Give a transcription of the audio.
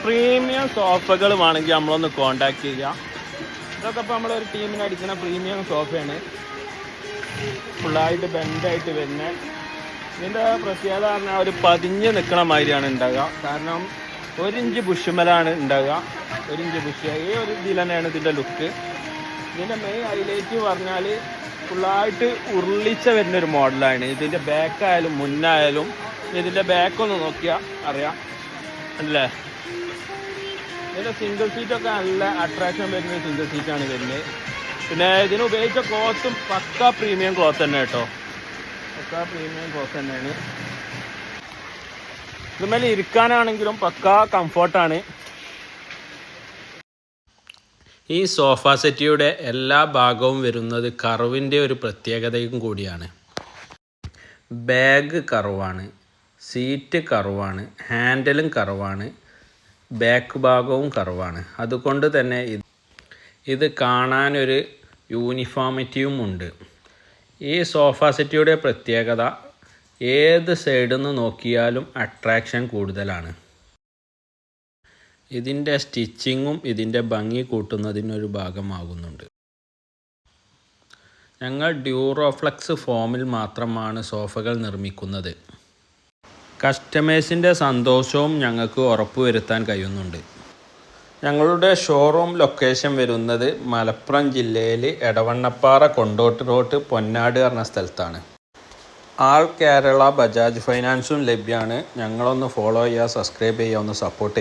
Premium സോഫകൾ വേണമെങ്കിൽ നമ്മളൊന്ന് contact ചെയ്യുക. ഇതൊക്കെ ഇപ്പോൾ നമ്മളൊരു ടീമിന് അടിക്കുന്ന പ്രീമിയം സോഫയാണ്. ഫുള്ളായിട്ട് ബെൻഡായിട്ട് വരുന്ന. ഇതിൻ്റെ പ്രത്യേകത പറഞ്ഞാൽ ഒരു പതിഞ്ഞ് നിൽക്കണ മാതിരിയാണ് ഉണ്ടാകുക. കാരണം 1 ഇഞ്ച് ബുഷുമലാണ് ഉണ്ടാകുക. 1 ഇഞ്ച് ബുഷ് ഈ ഒരു ഇതിൽ തന്നെയാണ് ഇതിൻ്റെ ലുക്ക്. ഇതിൻ്റെ മെയിൻ ഹൈലൈറ്റ് പറഞ്ഞാൽ ഫുള്ളായിട്ട് ഉരുളിച്ച വരുന്നൊരു മോഡലാണ്. ഇതിൻ്റെ ബാക്കായാലും മുന്നായാലും ഇതിൻ്റെ ബാക്കൊന്ന് നോക്കിയാൽ അറിയാം അല്ലേ. ഇതിൻ്റെ സിംഗിൾ സീറ്റൊക്കെ നല്ല അട്രാക്ഷൻ വരുന്ന സിംഗിൾ സീറ്റാണ് വരുന്നത്. പിന്നെ ഇതിന് ഉപയോഗിച്ച ക്ലോത്തും പക്ക പ്രീമിയം ക്ലോത്ത് തന്നെ കേട്ടോ. പക്ക പ്രീമിയം ക്ലോത്ത് തന്നെയാണ്. ഇതുമേലെ ഇരിക്കാനാണെങ്കിലും പക്ക കംഫോർട്ടാണ്. ഈ സോഫ സെറ്റിയുടെ എല്ലാ ഭാഗവും വരുന്നത് കർവിൻ്റെ ഒരു പ്രത്യേകതയും കൂടിയാണ്. ബാഗ് കർവാണ്, സീറ്റ് കർവാണ്, ഹാൻഡിലും കർവാണ്, ബാക്ക് ഭാഗവും കർവാണ്. അതുകൊണ്ട് തന്നെ ഇത് കാണാനൊരു യൂണിഫോമിറ്റിയും ഉണ്ട്. ഈ സോഫ സെറ്റിയുടെ പ്രത്യേകത ഏത് സൈഡിൽ നിന്ന് നോക്കിയാലും അട്രാക്ഷൻ കൂടുതലാണ്. ഇതിൻ്റെ സ്റ്റിച്ചിങ്ങും ഇതിൻ്റെ ഭംഗി കൂട്ടുന്നതിനൊരു ഭാഗമാകുന്നുണ്ട്. ഞങ്ങൾ ഡ്യൂറോഫ്ലെക്സ് ഫോമിൽ മാത്രമാണ് സോഫകൾ നിർമ്മിക്കുന്നത്. കസ്റ്റമേഴ്സിൻ്റെ സന്തോഷവും ഞങ്ങൾക്ക് ഉറപ്പുവരുത്താൻ കഴിയുന്നുണ്ട്. ഞങ്ങളുടെ ഷോറൂം ലൊക്കേഷൻ വരുന്നത് മലപ്പുറം ജില്ലയിൽ എടവണ്ണപ്പാറ കൊണ്ടോട്ട് റോഡ് പൊന്നാട് എന്ന സ്ഥലത്താണ്. ആൾ കേരള ബജാജ് ഫൈനാൻസും ലഭ്യമാണ്. ഞങ്ങളൊന്ന് ഫോളോ ചെയ്യുക, സബ്സ്ക്രൈബ് ചെയ്യുക, ഒന്ന് സപ്പോർട്ട് ചെയ്യുക.